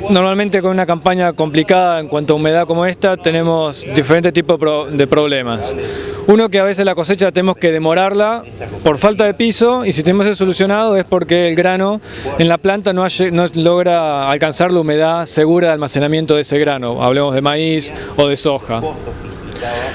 Normalmente con una campaña complicada en cuanto a humedad como esta tenemos diferentes tipos de problemas. Uno, que a veces la cosecha tenemos que demorarla por falta de piso, y si tenemos eso solucionado es porque el grano en la planta no logra alcanzar la humedad segura de almacenamiento de ese grano, hablemos de maíz o de soja.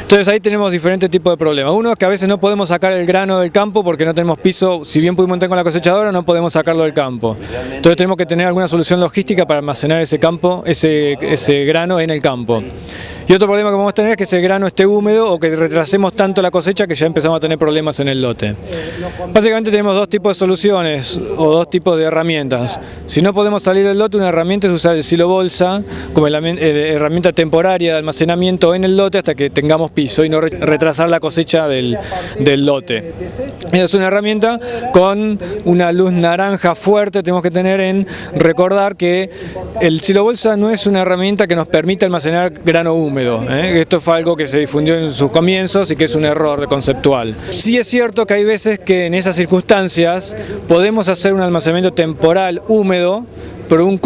Entonces ahí tenemos diferentes tipos de problemas. Uno es que a veces no podemos sacar el grano del campo porque no tenemos piso, si bien pudimos entrar con la cosechadora, no podemos sacarlo del campo. Entonces tenemos que tener alguna solución logística para almacenar ese grano en el campo. Y otro problema que podemos tener es que ese grano esté húmedo o que retrasemos tanto la cosecha que ya empezamos a tener problemas en el lote. Básicamente tenemos dos tipos de soluciones o dos tipos de herramientas. Si no podemos salir del lote, una herramienta es usar el silo bolsa como herramienta temporaria de almacenamiento en el lote hasta que tengamos piso y no retrasar la cosecha del lote. Esa es una herramienta con una luz naranja fuerte. Tenemos que tener en recordar que el silo bolsa no es una herramienta que nos permite almacenar grano húmedo. Esto fue algo que se difundió en sus comienzos y que es un error conceptual. Sí es cierto que hay veces que en esas circunstancias podemos hacer un almacenamiento temporal húmedo por un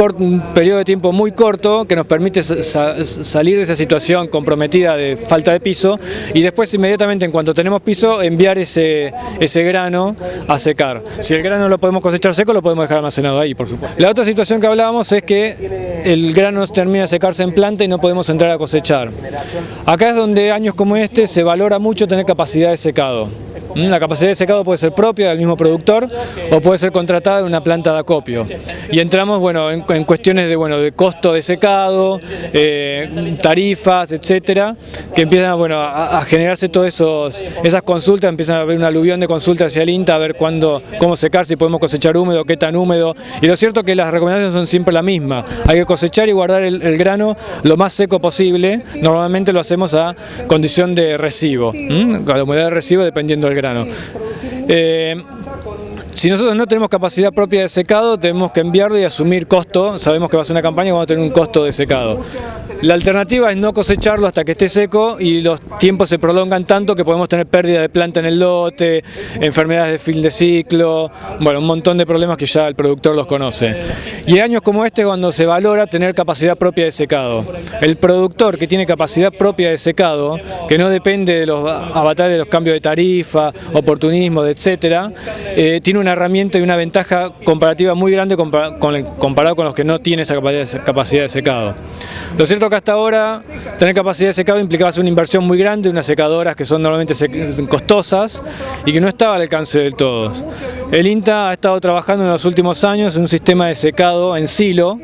periodo de tiempo muy corto que nos permite salir de esa situación comprometida de falta de piso y después inmediatamente en cuanto tenemos piso enviar ese grano a secar. Si el grano lo podemos cosechar seco, lo podemos dejar almacenado ahí, por supuesto. La otra situación que hablábamos es que el grano termina de secarse en planta y no podemos entrar a cosechar. Acá es donde años como este se valora mucho tener capacidad de secado. La capacidad de secado puede ser propia del mismo productor o puede ser contratada en una planta de acopio. Y entramos en cuestiones de costo de secado, tarifas, etcétera, que empiezan a generarse todas esas consultas, empiezan a haber un aluvión de consultas hacia el INTA a ver cómo secar, si podemos cosechar húmedo, qué tan húmedo. Y lo cierto es que las recomendaciones son siempre las mismas. Hay que cosechar y guardar el grano lo más seco posible. Normalmente lo hacemos a condición de resibo, con la humedad de resibo dependiendo del grano. Si nosotros no tenemos capacidad propia de secado, tenemos que enviarlo y asumir costo. Sabemos que va a ser una campaña y vamos a tener un costo de secado. La alternativa es no cosecharlo hasta que esté seco y los tiempos se prolongan tanto que podemos tener pérdida de planta en el lote, enfermedades de fin de ciclo, un montón de problemas que ya el productor los conoce. Y años como este cuando se valora tener capacidad propia de secado. El productor que tiene capacidad propia de secado, que no depende de los avatares de los cambios de tarifa, oportunismo, etcétera, tiene una herramienta y una ventaja comparativa muy grande comparado con los que no tienen esa capacidad de secado. Lo cierto es que hasta ahora tener capacidad de secado implicaba hacer una inversión muy grande, unas secadoras que son normalmente costosas y que no estaba al alcance de todos. El INTA ha estado trabajando en los últimos años en un sistema de secado en silo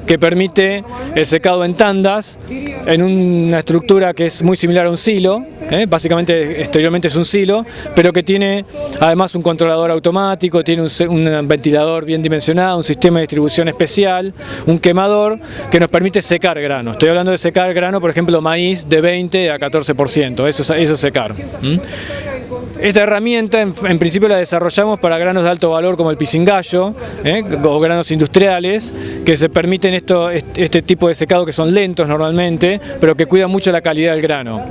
que permite el secado en tandas en una estructura que es muy similar a un silo. Básicamente exteriormente es un silo, pero que tiene además un controlador automático, tiene un ventilador bien dimensionado, un sistema de distribución especial, un quemador que nos permite secar grano. Estoy hablando de secar grano, por ejemplo, maíz de 20 a 14%, eso es secar. Esta herramienta en principio la desarrollamos para granos de alto valor como el pisingallo, o granos industriales, que se permiten este tipo de secado que son lentos normalmente, pero que cuidan mucho la calidad del grano.